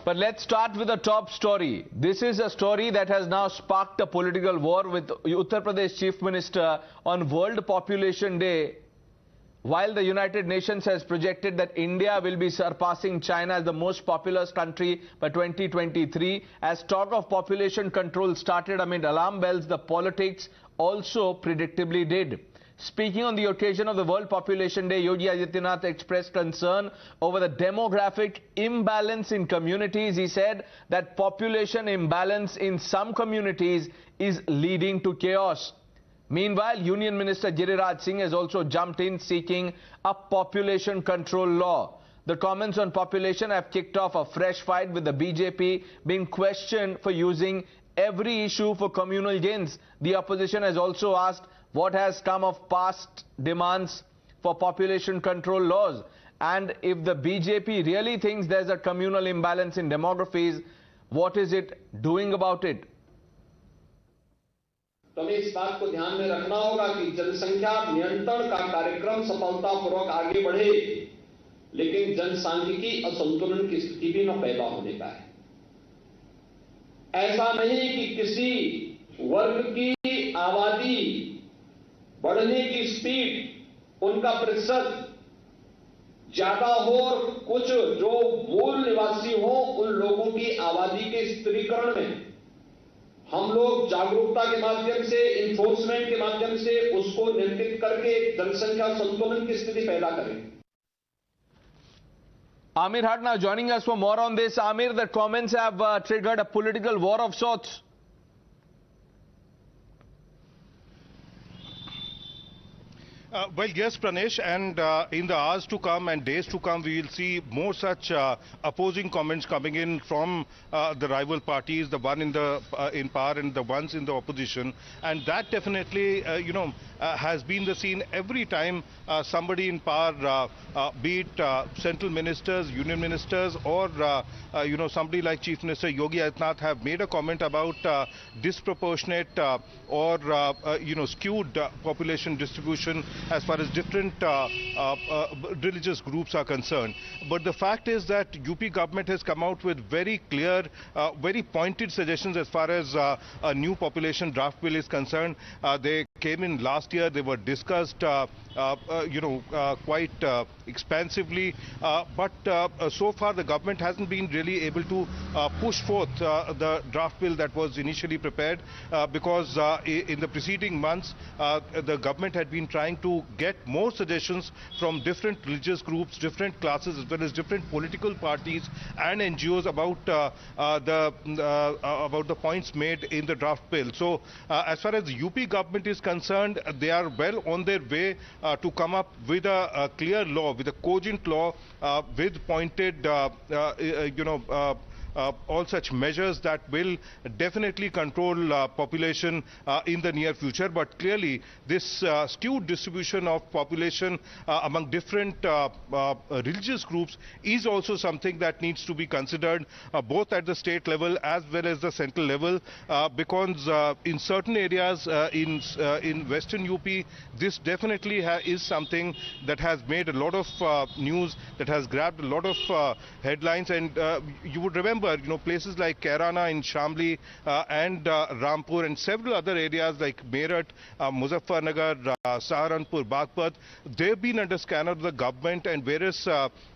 But let's start with the top story. This is a story that has now sparked a political war with Uttar Pradesh Chief Minister on World Population Day. While the United Nations has projected that India will be surpassing China as the most populous country by 2023, as talk of population control started amid alarm bells, the politics also predictably did. Speaking on the occasion of the World Population Day, Yogi Adityanath expressed concern over the demographic imbalance in communities. He said that population imbalance in some communities is leading to chaos. Meanwhile, Union Minister Giriraj Singh has also jumped in seeking a population control law. The comments on population have kicked off a fresh fight, with the BJP being questioned for using every issue for communal gains. The opposition has also asked what has come of past demands for population control laws, and if the BJP really thinks there's a communal imbalance in demographies, what is it doing about it? तो हमें इस बात को ध्यान में रखना होगा कि जनसंख्या नियंत्रण का कार्यक्रम सफलतापूर्वक आगे बढ़े, लेकिन जनसांख्यिकी असंतुलन की स्थिति भी न पैदा होने पाए। ऐसा नहीं कि किसी वर्ग की आबादी बढ़ने की स्पीड, उनका प्रतिशत ज्यादा हो और कुछ जो मूल निवासी हो उन लोगों की आबादी के स्थिरीकरण में हम लोग जागरूकता के माध्यम से, इन्फोर्समेंट के माध्यम से उसको नियंत्रित करके जनसंख्या संतुलन की स्थिति पैदा करें। Amir Hart now joining us for more on this. Amir, the comments have triggered a political war of sorts. Well, yes, Pradesh, and in the hours to come and days to come, we will see more such opposing comments coming in from the rival parties, the one in power and the ones in the opposition, and that definitely, has been the scene every time somebody in power, be it central ministers, union ministers, or somebody like Chief Minister Yogi Adityanath have made a comment about disproportionate or skewed population distribution as far as different religious groups are concerned. But the fact is that UP government has come out with very clear, very pointed suggestions as far as a new population draft bill is concerned. They came in last year, they were discussed quite expansively, but so far the government hasn't been really able to push forth the draft bill that was initially prepared, because in the preceding months the government had been trying to get more suggestions from different religious groups, different classes, as well as different political parties and NGOs about the points made in the draft bill. So as far as the UP government is concerned, they are well on their way to come up with a clear law, with a cogent law, with pointed all such measures that will definitely control population in the near future. But clearly this skewed distribution of population among different religious groups is also something that needs to be considered both at the state level as well as the central level, because in certain areas in western UP, this definitely is something that has made a lot of news, that has grabbed a lot of headlines, and you would remember, places like Kairana in Shamli and Rampur and several other areas like Meerut, Muzaffarnagar, Saharanpur, Bagpat, they've been under scanner of the government and various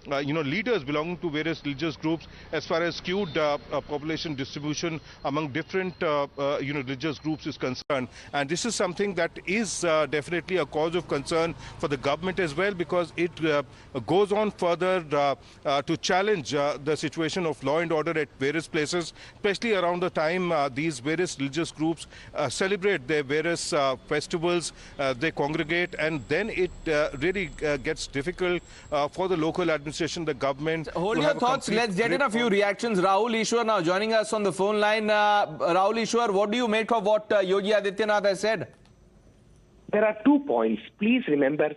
leaders belonging to various religious groups as far as skewed population distribution among different religious groups is concerned. And this is something that is definitely a cause of concern for the government as well, because it goes on further to challenge the situation of law and order at various places, especially around the time these various religious groups celebrate their various festivals, they congregate, and then it really gets difficult for the local administration, the government. Hold your thoughts. Let's get in a few reactions. Rahul Ishwar now joining us on the phone line. Rahul Ishwar, what do you make of what Yogi Adityanath has said? There are 2 points. Please remember,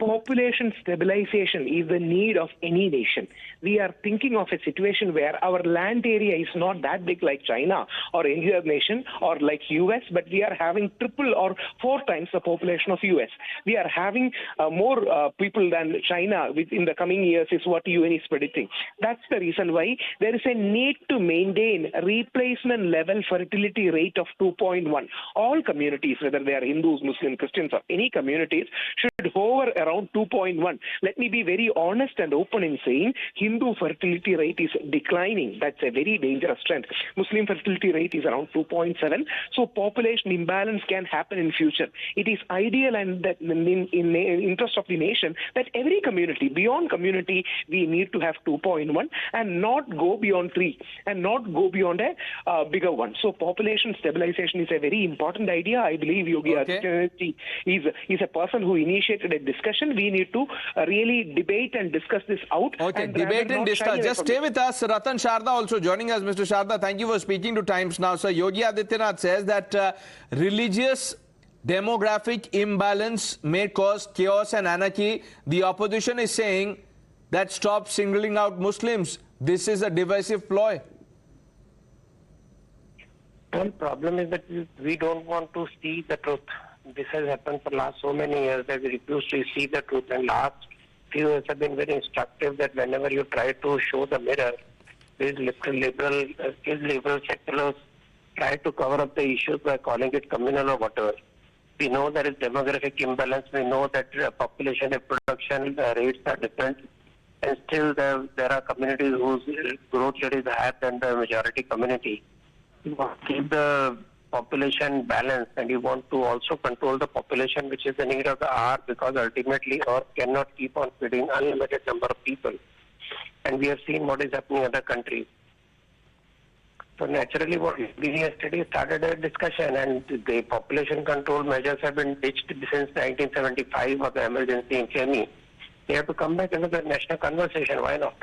population stabilization is the need of any nation. We are thinking of a situation where our land area is not that big like China or any other nation or like US, but we are having triple or 4 times the population of US. We are having more people than China within the coming years is what UN is predicting. That's the reason why there is a need to maintain a replacement level fertility rate of 2.1. All communities, whether they are Hindus, Muslims, Christians or any communities, should hover around 2.1. Let me be very honest and open in saying Hindu fertility rate is declining. That's a very dangerous trend. Muslim fertility rate is around 2.7. So population imbalance can happen in future. It is ideal and that in interest of the nation that every community, beyond community, we need to have 2.1 and not go beyond 3 and not go beyond a bigger one. So population stabilization is a very important idea. I believe Yogi Adityanath is a person who initiated a discussion. We need to really debate and discuss this out. Okay, and debate and discuss. Just stay with us. Ratan Sharda also joining us. Mr. Sharda, thank you for speaking to Times Now. Sir, Yogi Adityanath says that religious demographic imbalance may cause chaos and anarchy. The opposition is saying that stop singling out Muslims. This is a divisive ploy. Well, problem is that we don't want to see the truth. This has happened for last so many years that we refuse to see the truth, and last few years have been very instructive that whenever you try to show the mirror, these liberal seculars try to cover up the issues by calling it communal or whatever. We know there is demographic imbalance. We know that population reproduction rates are different, and still there are communities whose growth rate is higher than the majority community. You want to keep the population balanced, and you want to also control the population, which is the need of the hour, because ultimately Earth cannot keep on feeding unlimited number of people. And we have seen what is happening in other countries. So naturally, what we yesterday started a discussion, and the population control measures have been ditched since 1975 of the emergency in Chennai. They have to come back into the national conversation. Why not?